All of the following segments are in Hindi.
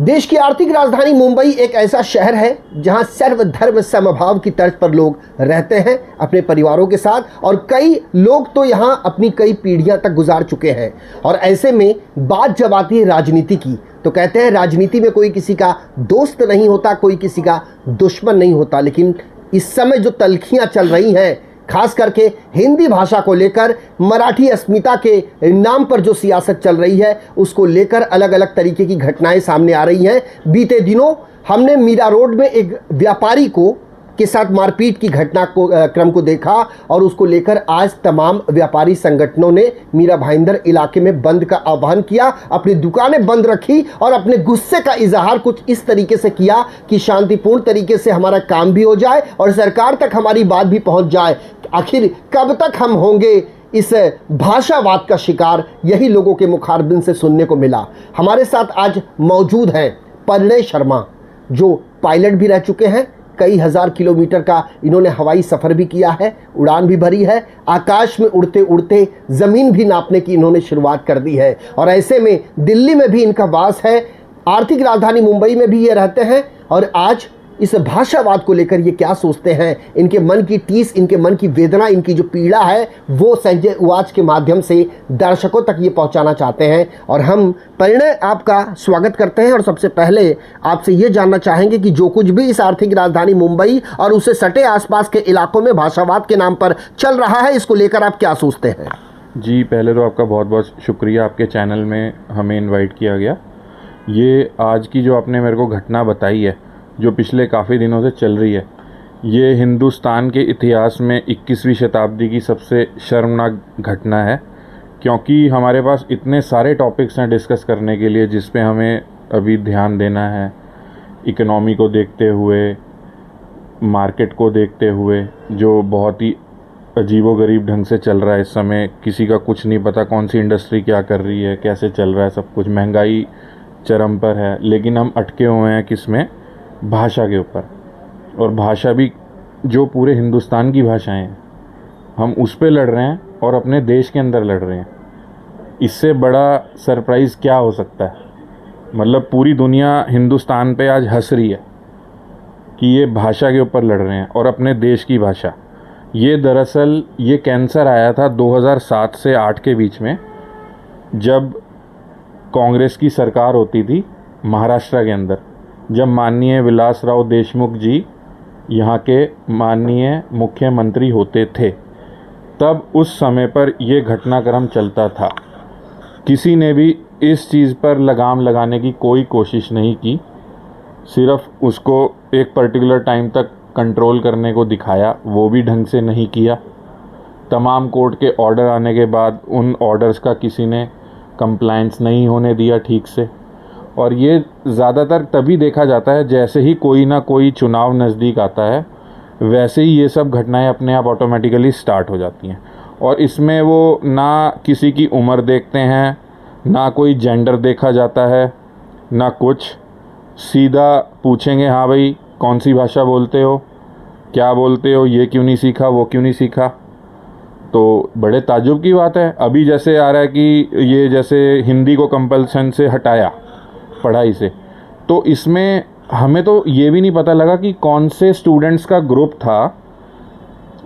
देश की आर्थिक राजधानी मुंबई एक ऐसा शहर है जहां सर्वधर्म समभाव की तर्ज पर लोग रहते हैं अपने परिवारों के साथ, और कई लोग तो यहां अपनी कई पीढ़ियां तक गुजार चुके हैं। और ऐसे में बात जब आती है राजनीति की, तो कहते हैं राजनीति में कोई किसी का दोस्त नहीं होता, कोई किसी का दुश्मन नहीं होता। लेकिन इस समय जो तल्खियां चल रही हैं, खास करके हिंदी भाषा को लेकर, मराठी अस्मिता के नाम पर जो सियासत चल रही है, उसको लेकर अलग अलग तरीके की घटनाएं सामने आ रही हैं। बीते दिनों हमने मीरा रोड में एक व्यापारी के साथ मारपीट की घटना को क्रम को देखा, और उसको लेकर आज तमाम व्यापारी संगठनों ने मीरा भाईंदर इलाके में बंद का आह्वान किया, अपनी दुकानें बंद रखी और अपने गुस्से का इजहार कुछ इस तरीके से किया कि शांतिपूर्ण तरीके से हमारा काम भी हो जाए और सरकार तक हमारी बात भी पहुंच जाए। आखिर कब तक हम होंगे इस भाषावाद का शिकार, यही लोगों के मुखारबिन से सुनने को मिला। हमारे साथ आज मौजूद हैं परिणय शर्मा, जो पायलट भी रह चुके हैं, कई हजार किलोमीटर का इन्होंने हवाई सफ़र भी किया है, उड़ान भी भरी है, आकाश में उड़ते उड़ते ज़मीन भी नापने की इन्होंने शुरुआत कर दी है। और ऐसे में दिल्ली में भी इनका वास है, आर्थिक राजधानी मुंबई में भी ये रहते हैं। और आज इस भाषावाद को लेकर ये क्या सोचते हैं, इनके मन की टीस, इनके मन की वेदना, इनकी जो पीड़ा है, वो संजय उवाच के माध्यम से दर्शकों तक ये पहुंचाना चाहते हैं। और हम परिणय आपका स्वागत करते हैं, और सबसे पहले आपसे ये जानना चाहेंगे कि जो कुछ भी इस आर्थिक राजधानी मुंबई और उससे सटे आसपास के इलाकों में भाषावाद के नाम पर चल रहा है, इसको लेकर आप क्या सोचते हैं? जी, पहले तो आपका बहुत बहुत शुक्रिया, आपके चैनल में हमें इन्वाइट किया गया। ये आज की जो आपने मेरे को घटना बताई है, जो पिछले काफ़ी दिनों से चल रही है, ये हिंदुस्तान के इतिहास में 21वीं शताब्दी की सबसे शर्मनाक घटना है। क्योंकि हमारे पास इतने सारे टॉपिक्स हैं डिस्कस करने के लिए, जिस पे हमें अभी ध्यान देना है। इकोनॉमी को देखते हुए, मार्केट को देखते हुए, जो बहुत ही अजीबोगरीब ढंग से चल रहा है इस समय, किसी का कुछ नहीं पता कौन सी इंडस्ट्री क्या कर रही है, कैसे चल रहा है सब कुछ, महंगाई चरम पर है। लेकिन हम अटके हुए हैं किसमें? भाषा के ऊपर। और भाषा भी जो पूरे हिंदुस्तान की भाषाएं हैं, हम उस पे लड़ रहे हैं और अपने देश के अंदर लड़ रहे हैं। इससे बड़ा सरप्राइज़ क्या हो सकता है? मतलब पूरी दुनिया हिंदुस्तान पे आज हंस रही है कि ये भाषा के ऊपर लड़ रहे हैं, और अपने देश की भाषा। ये दरअसल ये कैंसर आया था 2007 से 8 के बीच में, जब कांग्रेस की सरकार होती थी महाराष्ट्र के अंदर, जब माननीय विलासराव देशमुख जी यहाँ के माननीय मुख्यमंत्री होते थे, तब उस समय पर ये घटनाक्रम चलता था। किसी ने भी इस चीज़ पर लगाम लगाने की कोई कोशिश नहीं की, सिर्फ उसको एक पर्टिकुलर टाइम तक कंट्रोल करने को दिखाया, वो भी ढंग से नहीं किया। तमाम कोर्ट के ऑर्डर आने के बाद उन ऑर्डर्स का किसी ने कंप्लायंस नहीं होने दिया ठीक से। और ये ज़्यादातर तभी देखा जाता है जैसे ही कोई ना कोई चुनाव नज़दीक आता है, वैसे ही ये सब घटनाएं अपने आप ऑटोमेटिकली स्टार्ट हो जाती हैं। और इसमें वो ना किसी की उम्र देखते हैं, ना कोई जेंडर देखा जाता है, ना कुछ। सीधा पूछेंगे, हाँ भाई कौन सी भाषा बोलते हो, क्या बोलते हो, ये क्यों नहीं सीखा, वो क्यों नहीं सीखा। तो बड़े ताज्जुब की बात है, अभी जैसे आ रहा है कि ये जैसे हिंदी को कंपल्सन से हटाया पढ़ाई से, तो इसमें हमें तो ये भी नहीं पता लगा कि कौन से स्टूडेंट्स का ग्रुप था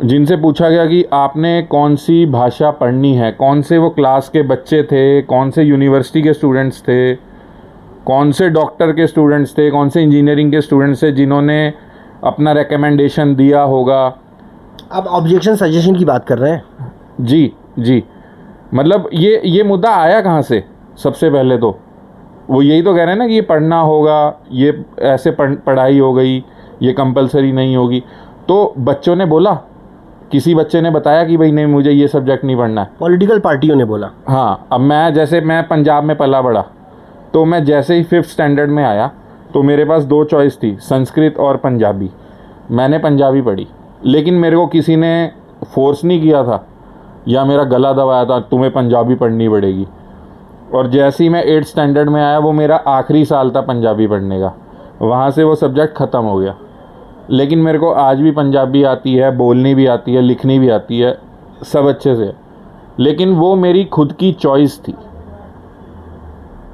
जिनसे पूछा गया कि आपने कौन सी भाषा पढ़नी है, कौन से वो क्लास के बच्चे थे, कौन से यूनिवर्सिटी के स्टूडेंट्स थे, कौन से डॉक्टर के स्टूडेंट्स थे, कौन से इंजीनियरिंग के स्टूडेंट्स थे जिन्होंने अपना रिकमेंडेशन दिया होगा। आप ऑब्जेक्शन सजेशन की बात कर रहे हैं? जी जी, मतलब ये मुद्दा आया कहाँ से? सबसे पहले तो वो यही तो कह रहे हैं ना कि ये पढ़ना होगा, ये ऐसे पढ़ाई हो गई, ये कंपलसरी नहीं होगी। तो बच्चों ने बोला, किसी बच्चे ने बताया कि भाई नहीं मुझे ये सब्जेक्ट नहीं पढ़ना है। पॉलिटिकल पार्टियों ने बोला। हाँ, अब मैं पंजाब में पला बड़ा, तो मैं जैसे ही 5th स्टैंडर्ड में आया तो मेरे पास 2 चॉइस थी, संस्कृत और पंजाबी। मैंने पंजाबी पढ़ी, लेकिन मेरे को किसी ने फोर्स नहीं किया था या मेरा गला दबाया था तुम्हें पंजाबी पढ़नी पड़ेगी। और जैसे ही मैं 8th स्टैंडर्ड में आया, वो मेरा आखिरी साल था पंजाबी पढ़ने का, वहाँ से वो सब्जेक्ट ख़त्म हो गया। लेकिन मेरे को आज भी पंजाबी आती है, बोलनी भी आती है, लिखनी भी आती है, सब अच्छे से। लेकिन वो मेरी खुद की चॉइस थी।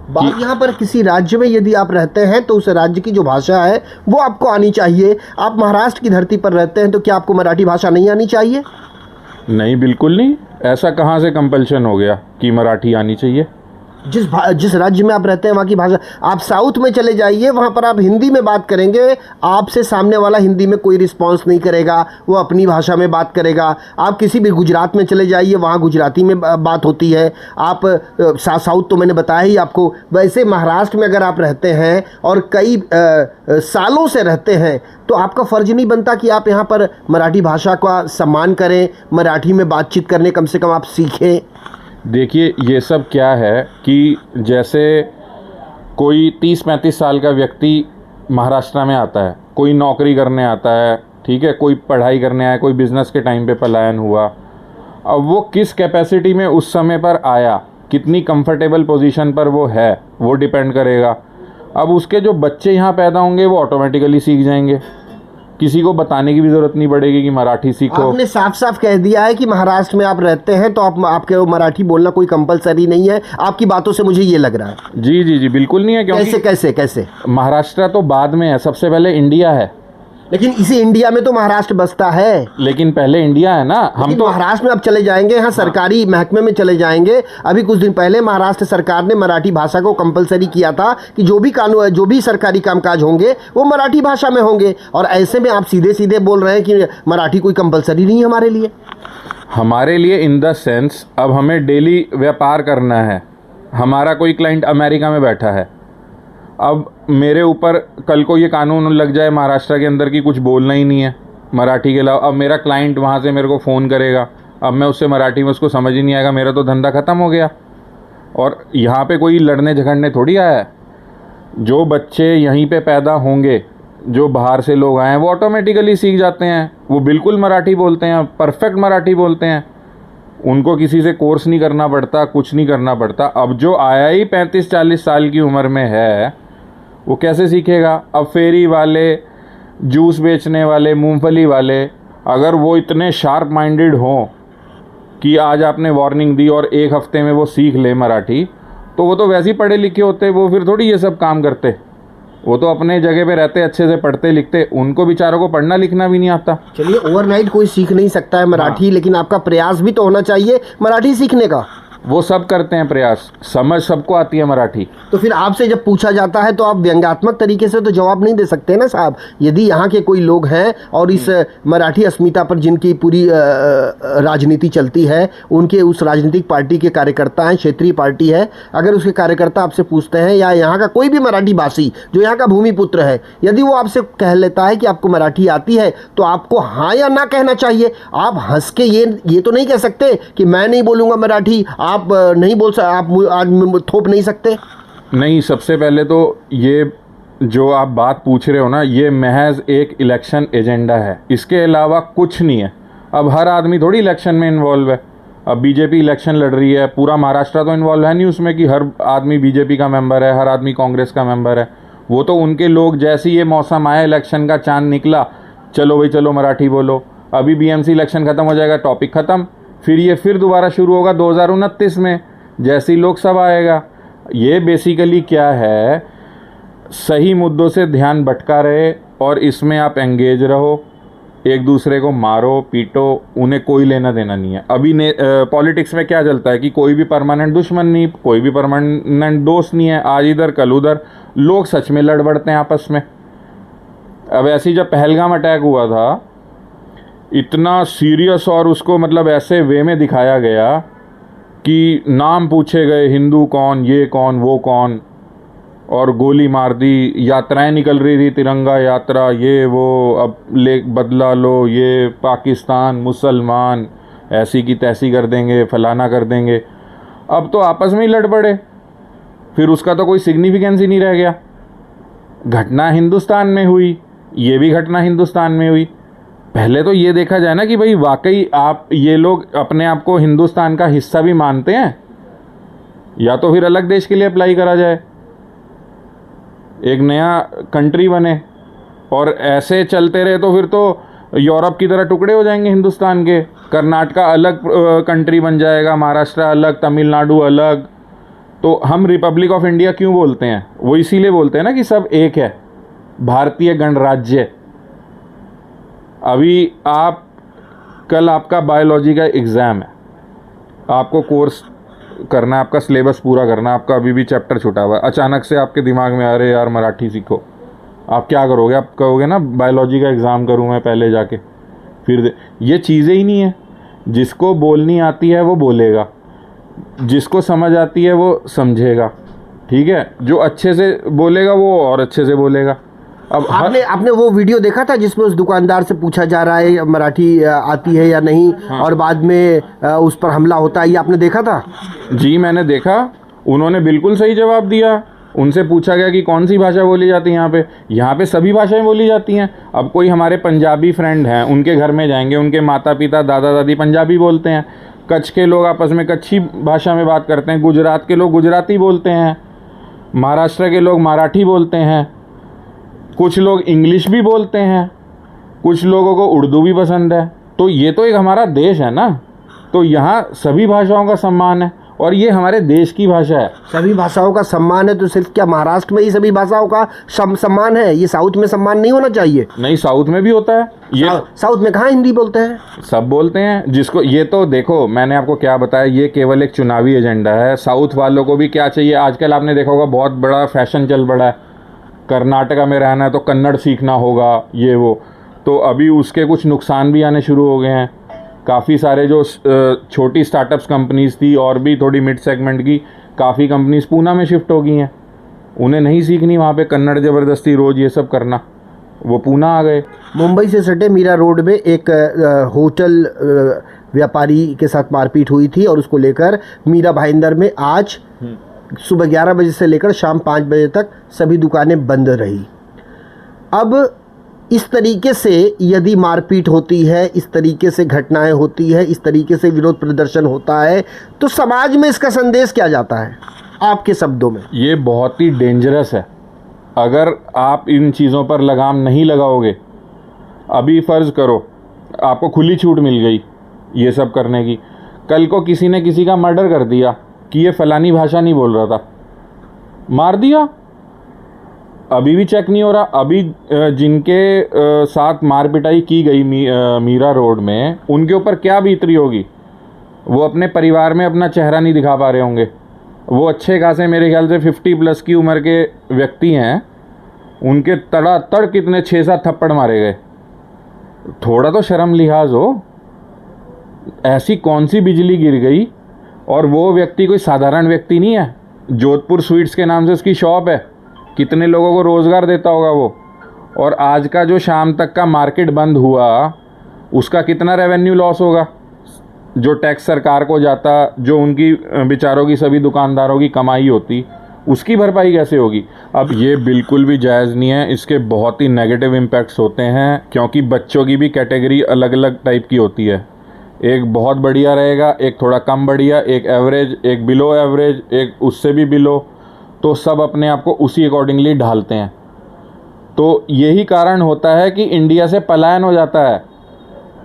बात यहाँ पर किसी राज्य में यदि आप रहते हैं तो उस राज्य की जो भाषा है वो आपको आनी चाहिए। आप महाराष्ट्र की धरती पर रहते हैं तो क्या आपको मराठी भाषा नहीं आनी चाहिए? नहीं, बिल्कुल नहीं। ऐसा कहाँ से कंपल्शन हो गया कि मराठी आनी चाहिए? जिस राज्य में आप रहते हैं वहाँ की भाषा, आप साउथ में चले जाइए, वहाँ पर आप हिंदी में बात करेंगे, आपसे सामने वाला हिंदी में कोई रिस्पांस नहीं करेगा, वो अपनी भाषा में बात करेगा। आप किसी भी गुजरात में चले जाइए, वहाँ गुजराती में बात होती है। आप साउथ तो मैंने बताया ही आपको। वैसे महाराष्ट्र में अगर आप रहते हैं और कई सालों से रहते हैं तो आपका फ़र्ज नहीं बनता कि आप यहाँ पर मराठी भाषा का सम्मान करें, मराठी में बातचीत करने कम से कम आप सीखें। देखिए, ये सब क्या है कि जैसे कोई 30-35 साल का व्यक्ति महाराष्ट्र में आता है, कोई नौकरी करने आता है, ठीक है, कोई पढ़ाई करने आया, कोई बिज़नेस के टाइम पे पलायन हुआ। अब वो किस कैपेसिटी में उस समय पर आया, कितनी कंफर्टेबल पोजीशन पर वो है, वो डिपेंड करेगा। अब उसके जो बच्चे यहाँ पैदा होंगे वो ऑटोमेटिकली सीख जाएंगे, किसी को बताने की भी ज़रूरत नहीं पड़ेगी कि मराठी सीखो। आपने साफ साफ कह दिया है कि महाराष्ट्र में आप रहते हैं तो आपके मराठी बोलना कोई कंपलसरी नहीं है। आपकी बातों से मुझे ये लग रहा है। जी जी जी, बिल्कुल नहीं है। क्योंकि कैसे महाराष्ट्र तो बाद में है, सबसे पहले इंडिया है। लेकिन इसी इंडिया में तो महाराष्ट्र बसता है। लेकिन पहले इंडिया है ना। हम तो महाराष्ट्र में अब चले जाएंगे, यहाँ सरकारी महकमे में चले जाएंगे। अभी कुछ दिन पहले महाराष्ट्र सरकार ने मराठी भाषा को कंपलसरी किया था कि जो भी कानून, जो भी सरकारी कामकाज होंगे वो मराठी भाषा में होंगे। और ऐसे में आप सीधे सीधे बोल रहे हैं कि मराठी कोई कंपलसरी नहीं है हमारे लिए। इन द सेंस, अब हमें डेली व्यापार करना है। हमारा कोई क्लाइंट अमेरिका में बैठा है, अब मेरे ऊपर कल को ये कानून लग जाए महाराष्ट्र के अंदर की कुछ बोलना ही नहीं है मराठी के अलावा। अब मेरा क्लाइंट वहाँ से मेरे को फ़ोन करेगा, अब मैं उससे मराठी में उसको समझ ही नहीं आएगा, मेरा तो धंधा ख़त्म हो गया। और यहाँ पे कोई लड़ने झगड़ने थोड़ी आया है। जो बच्चे यहीं पे पैदा होंगे, जो बाहर से लोग आए हैं, वो ऑटोमेटिकली सीख जाते हैं। वो बिल्कुल मराठी बोलते हैं, परफेक्ट मराठी बोलते हैं। उनको किसी से कोर्स नहीं करना पड़ता, कुछ नहीं करना पड़ता। अब जो आया ही 35-40 साल की उम्र में है, वो कैसे सीखेगा? अब फेरी वाले, जूस बेचने वाले, मूंगफली वाले, अगर वो इतने शार्प माइंडेड हों कि आज आपने वार्निंग दी और 1 हफ्ते में वो सीख ले मराठी, तो वो तो वैसे ही पढ़े लिखे होते, वो फिर थोड़ी ये सब काम करते। वो तो अपने जगह पे रहते, अच्छे से पढ़ते लिखते। उनको बेचारों को पढ़ना लिखना भी नहीं आता। चलिए, ओवरनाइट कोई सीख नहीं सकता है मराठी। हाँ। लेकिन आपका प्रयास भी तो होना चाहिए मराठी सीखने का। वो सब करते हैं प्रयास, समझ सबको आती है मराठी। तो फिर आपसे जब पूछा जाता है तो आप व्यंग्यात्मक तरीके से तो जवाब नहीं दे सकते ना साहब। यदि यहाँ के कोई लोग हैं और इस मराठी अस्मिता पर जिनकी पूरी राजनीति चलती है, उनके उस राजनीतिक पार्टी के कार्यकर्ता हैं, क्षेत्रीय पार्टी है, अगर उसके कार्यकर्ता आपसे पूछते हैं, या यहाँ का कोई भी मराठी भाषी जो यहाँ का भूमिपुत्र है, यदि वो आपसे कह लेता है कि आपको मराठी आती है, तो आपको हाँ या ना कहना चाहिए। आप हंस के ये तो नहीं कह सकते कि मैं नहीं बोलूँगा मराठी, आप नहीं बोल सकते, आप आज थोप नहीं सकते। नहीं, सबसे पहले तो ये जो आप बात पूछ रहे हो ना, ये महज एक इलेक्शन एजेंडा है, इसके अलावा कुछ नहीं है। अब हर आदमी थोड़ी इलेक्शन में इन्वॉल्व है। अब बीजेपी इलेक्शन लड़ रही है, पूरा महाराष्ट्र तो इन्वॉल्व है नहीं उसमें कि हर आदमी बीजेपी का मेंबर है, हर आदमी कांग्रेस का मेंबर है। वो तो उनके लोग, जैसे ये मौसम आया, इलेक्शन का चांद निकला, चलो भाई चलो मराठी बोलो। अभी बीएमसी इलेक्शन ख़त्म हो जाएगा, टॉपिक ख़त्म, फिर ये फिर दोबारा शुरू होगा 2029 में, जैसे ही लोकसभा आएगा। ये बेसिकली क्या है, सही मुद्दों से ध्यान भटका रहे और इसमें आप एंगेज रहो, एक दूसरे को मारो पीटो, उन्हें कोई लेना देना नहीं है। अभी पॉलिटिक्स में क्या चलता है कि कोई भी परमानेंट दुश्मन नहीं, कोई भी परमानेंट दोस्त नहीं है, आज इधर कल उधर। लोग सच में लड़ बढ़ते हैं आपस में। अब ऐसे ही जब पहलगाम अटैक हुआ था, इतना सीरियस और उसको मतलब ऐसे वे में दिखाया गया कि नाम पूछे गए, हिंदू कौन, ये कौन, वो कौन, और गोली मार दी। यात्राएं निकल रही थी, तिरंगा यात्रा, ये वो, अब ले बदला लो, ये पाकिस्तान, मुसलमान, ऐसी की तैसी कर देंगे, फलाना कर देंगे। अब तो आपस में ही लड़ पड़े, फिर उसका तो कोई सिग्निफिकेंस ही नहीं रह गया। घटना हिंदुस्तान में हुई, ये भी घटना हिंदुस्तान में हुई। पहले तो ये देखा जाए ना कि भाई वाकई आप ये लोग अपने आप को हिंदुस्तान का हिस्सा भी मानते हैं, या तो फिर अलग देश के लिए अप्लाई करा जाए, एक नया कंट्री बने। और ऐसे चलते रहे तो फिर तो यूरोप की तरह टुकड़े हो जाएंगे हिंदुस्तान के। कर्नाटका अलग कंट्री बन जाएगा, महाराष्ट्र अलग, तमिलनाडु अलग। तो हम रिपब्लिक ऑफ इंडिया क्यों बोलते हैं? वो इसीलिए बोलते हैं ना कि सब एक है, भारतीय गणराज्य। अभी आप कल आपका बायोलॉजी का एग्ज़ाम है, आपको कोर्स करना है, आपका सिलेबस पूरा करना है, आपका अभी भी चैप्टर छूटा हुआ है, अचानक से आपके दिमाग में अरे यार मराठी सीखो, आप क्या करोगे? आप कहोगे ना बायोलॉजी का एग्ज़ाम करूँ मैं पहले जाके, फिर ये चीज़ें ही नहीं है। जिसको बोलनी आती है वो बोलेगा, जिसको समझ आती है वो समझेगा, ठीक है? जो अच्छे से बोलेगा वो और अच्छे से बोलेगा। अब आपने वो वीडियो देखा था जिसमें उस दुकानदार से पूछा जा रहा है मराठी आती है या नहीं, हाँ। और बाद में उस पर हमला होता है, ये आपने देखा था? जी मैंने देखा, उन्होंने बिल्कुल सही जवाब दिया। उनसे पूछा गया कि कौन सी भाषा बोली जाती है यहाँ पे? यहाँ पे सभी भाषाएं बोली जाती हैं। अब कोई हमारे पंजाबी फ्रेंड हैं, उनके घर में जाएंगे, उनके माता पिता दादा दादी पंजाबी बोलते हैं, कच्छ के लोग आपस में कच्छी भाषा में बात करते हैं, गुजरात के लोग गुजराती बोलते हैं, महाराष्ट्र के लोग मराठी बोलते हैं, कुछ लोग इंग्लिश भी बोलते हैं, कुछ लोगों को उर्दू भी पसंद है। तो ये तो एक हमारा देश है ना, तो यहाँ सभी भाषाओं का सम्मान है और ये हमारे देश की भाषा है। सभी भाषाओं का सम्मान है तो सिर्फ क्या महाराष्ट्र में ही सभी भाषाओं का सम्मान है? ये साउथ में सम्मान नहीं होना चाहिए? नहीं, साउथ में भी होता है ये। साउथ में कहाँ हिंदी बोलते हैं? सब बोलते हैं। जिसको ये तो देखो, मैंने आपको क्या बताया, ये केवल एक चुनावी एजेंडा है। साउथ वालों को भी क्या चाहिए, आजकल आपने देखा होगा बहुत बड़ा फैशन चल पड़ा है, कर्नाटका में रहना है तो कन्नड़ सीखना होगा, ये वो। तो अभी उसके कुछ नुकसान भी आने शुरू हो गए हैं। काफ़ी सारे जो छोटी स्टार्टअप्स कंपनीज़ थी और भी थोड़ी मिड सेगमेंट की काफ़ी कंपनीज़ पूना में शिफ्ट हो गई हैं। उन्हें नहीं सीखनी वहाँ पे कन्नड़ ज़बरदस्ती रोज़ ये सब करना, वो पूना आ गए। मुंबई से सटे मीरा रोड में एक होटल व्यापारी के साथ मारपीट हुई थी और उसको लेकर मीरा भाईंदर में आज सुबह 11 बजे से लेकर शाम 5 बजे तक सभी दुकानें बंद रही। अब इस तरीके से यदि मारपीट होती है, इस तरीके से घटनाएं होती है, इस तरीके से विरोध प्रदर्शन होता है, तो समाज में इसका संदेश क्या जाता है आपके शब्दों में? ये बहुत ही डेंजरस है। अगर आप इन चीज़ों पर लगाम नहीं लगाओगे, अभी फ़र्ज़ करो आपको खुली छूट मिल गई ये सब करने की, कल को किसी ने किसी का मर्डर कर दिया कि ये फ़लानी भाषा नहीं बोल रहा था, मार दिया, अभी भी चेक नहीं हो रहा। अभी जिनके साथ मार पिटाई की गई मीरा रोड में, उनके ऊपर क्या बीत रही होगी? वो अपने परिवार में अपना चेहरा नहीं दिखा पा रहे होंगे। वो अच्छे खासे मेरे ख्याल से 50+ की उम्र के व्यक्ति हैं, उनके तड़ातड़ कितने 6-7 थप्पड़ मारे गए। थोड़ा तो शर्म लिहाज हो। ऐसी कौन सी बिजली गिर गई? और वो व्यक्ति कोई साधारण व्यक्ति नहीं है। जोधपुर स्वीट्स के नाम से उसकी शॉप है, कितने लोगों को रोज़गार देता होगा वो। और आज का जो शाम तक का मार्केट बंद हुआ, उसका कितना रेवेन्यू लॉस होगा? जो टैक्स सरकार को जाता, जो उनकी बेचारों की सभी दुकानदारों की कमाई होती, उसकी भरपाई कैसे होगी? अब ये बिल्कुल भी जायज़ नहीं है। इसके बहुत ही नेगेटिव इम्पैक्ट्स होते हैं, क्योंकि बच्चों की भी कैटेगरी अलग अलग टाइप की होती है। एक बहुत बढ़िया रहेगा, एक थोड़ा कम बढ़िया, एक एवरेज, एक बिलो एवरेज, एक उससे भी बिलो। तो सब अपने आप को उसी अकॉर्डिंगली ढालते हैं। तो यही कारण होता है कि इंडिया से पलायन हो जाता है।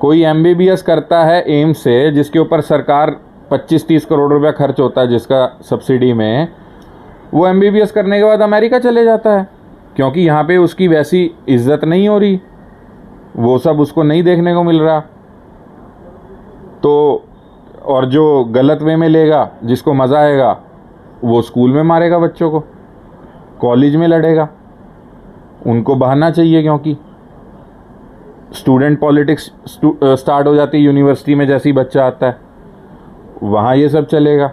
कोई MBBS करता है एम्स से, जिसके ऊपर सरकार 25-30 करोड़ रुपया खर्च होता है जिसका सब्सिडी में, वो MBBS करने के बाद अमेरिका चले जाता है, क्योंकि यहाँ पे उसकी वैसी इज्जत नहीं हो रही, वो सब उसको नहीं देखने को मिल रहा। तो और जो गलत वे में लेगा, जिसको मज़ा आएगा, वो स्कूल में मारेगा बच्चों को, कॉलेज में लड़ेगा। उनको बहाना चाहिए, क्योंकि स्टूडेंट पॉलिटिक्स स्टार्ट हो जाती है यूनिवर्सिटी में। जैसे ही बच्चा आता है वहाँ ये सब चलेगा,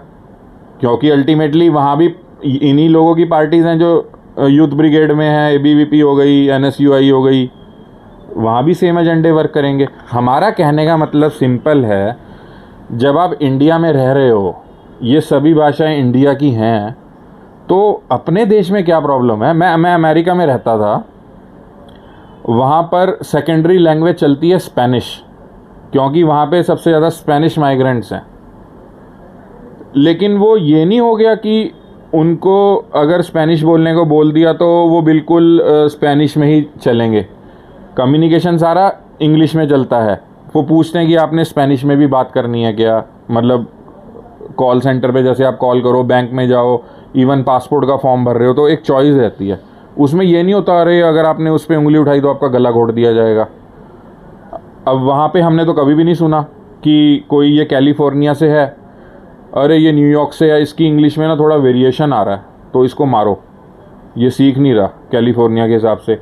क्योंकि अल्टीमेटली वहाँ भी इन्हीं लोगों की पार्टीज़ हैं जो यूथ ब्रिगेड में है, ABVP हो गई, NSUI हो गई, वहाँ भी सेम एजेंडे वर्क करेंगे। हमारा कहने का मतलब सिंपल है, जब आप इंडिया में रह रहे हो, ये सभी भाषाएं इंडिया की हैं, तो अपने देश में क्या प्रॉब्लम है? मैं अमेरिका में रहता था, वहाँ पर सेकेंडरी लैंग्वेज चलती है स्पेनिश, क्योंकि वहाँ पे सबसे ज़्यादा स्पेनिश माइग्रेंट्स हैं। लेकिन वो ये नहीं हो गया कि उनको अगर स्पेनिश बोलने को बोल दिया तो वो बिल्कुल स्पेनिश में ही चलेंगे। कम्युनिकेशन सारा इंग्लिश में चलता है। वो पूछते हैं कि आपने स्पेनिश में भी बात करनी है क्या, मतलब कॉल सेंटर पे जैसे आप कॉल करो, बैंक में जाओ, इवन पासपोर्ट का फॉर्म भर रहे हो तो एक चॉइस रहती है। उसमें ये नहीं होता अरे अगर आपने उस पर उंगली उठाई तो आपका गला घोट दिया जाएगा। अब वहाँ पे हमने तो कभी भी नहीं सुना कि कोई ये कैलिफोर्निया से है, अरे ये न्यूयॉर्क से है, इसकी इंग्लिश में ना थोड़ा वेरिएशन आ रहा है तो इसको मारो, ये सीख नहीं रहा कैलिफोर्निया के हिसाब से।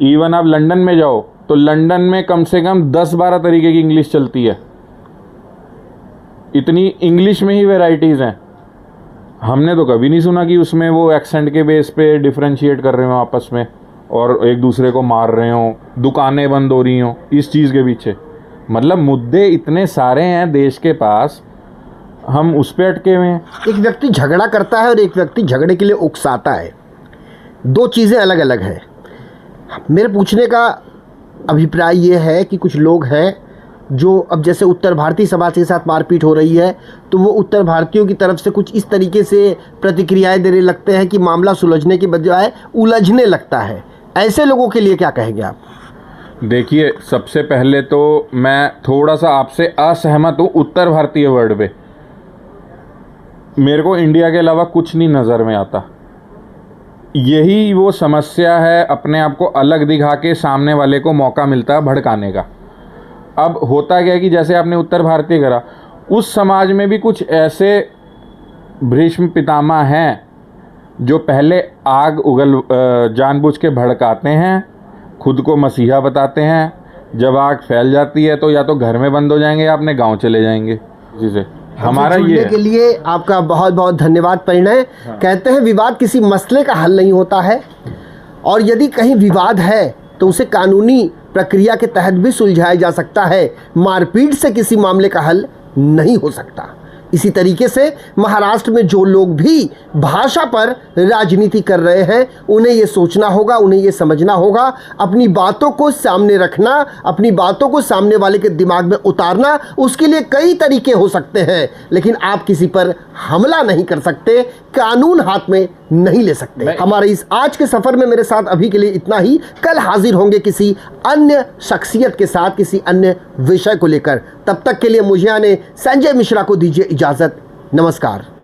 इवन आप लंदन में जाओ तो लंदन में कम से कम 10-12 तरीके की इंग्लिश चलती है, इतनी इंग्लिश में ही वेराइटीज़ हैं। हमने तो कभी नहीं सुना कि उसमें वो एक्सेंट के बेस पे डिफ्रेंशिएट कर रहे हो आपस में और एक दूसरे को मार रहे हो, दुकानें बंद हो रही हों इस चीज़ के पीछे। मतलब मुद्दे इतने सारे हैं देश के पास, हम उस पे अटके हुए हैं। एक व्यक्ति झगड़ा करता है और एक व्यक्ति झगड़े के लिए उकसाता है, दो चीज़ें अलग अलग हैं। मेरे पूछने का अभिप्राय ये है कि कुछ लोग हैं जो अब जैसे उत्तर भारतीय समाज के साथ मारपीट हो रही है तो वो उत्तर भारतीयों की तरफ से कुछ इस तरीके से प्रतिक्रियाएं देने लगते हैं कि मामला सुलझने के बजाय उलझने लगता है। ऐसे लोगों के लिए क्या कहेंगे आप? देखिए, सबसे पहले तो मैं थोड़ा सा आपसे असहमत हूँ उत्तर भारतीय वर्ड पे। मेरे को इंडिया के अलावा कुछ नहीं नज़र में आता। यही वो समस्या है, अपने आप को अलग दिखा के सामने वाले को मौका मिलता है भड़काने का। अब होता क्या है कि जैसे आपने उत्तर भारतीय करा, उस समाज में भी कुछ ऐसे भीष्म पितामह हैं जो पहले आग जानबूझ के भड़काते हैं, खुद को मसीहा बताते हैं, जब आग फैल जाती है तो या तो घर में बंद हो जाएंगे या अपने गांव चले जाएंगे। जिसे हमारा ये के लिए आपका बहुत बहुत धन्यवाद परिणय। कहते हैं विवाद किसी मसले का हल नहीं होता है, और यदि कहीं विवाद है तो उसे कानूनी प्रक्रिया के तहत भी सुलझाया जा सकता है, मारपीट से किसी मामले का हल नहीं हो सकता। इसी तरीके से महाराष्ट्र में जो लोग भी भाषा पर राजनीति कर रहे हैं उन्हें ये सोचना होगा, उन्हें ये समझना होगा, अपनी बातों को सामने रखना, अपनी बातों को सामने वाले के दिमाग में उतारना, उसके लिए कई तरीके हो सकते हैं, लेकिन आप किसी पर हमला नहीं कर सकते, कानून हाथ में नहीं ले सकते। हमारे इस आज के सफर में मेरे साथ अभी के लिए इतना ही। कल हाजिर होंगे किसी अन्य शख्सियत के साथ, किसी अन्य विषय को लेकर। तब तक के लिए मुझे यानी संजय मिश्रा को दीजिए इजाजत। नमस्कार।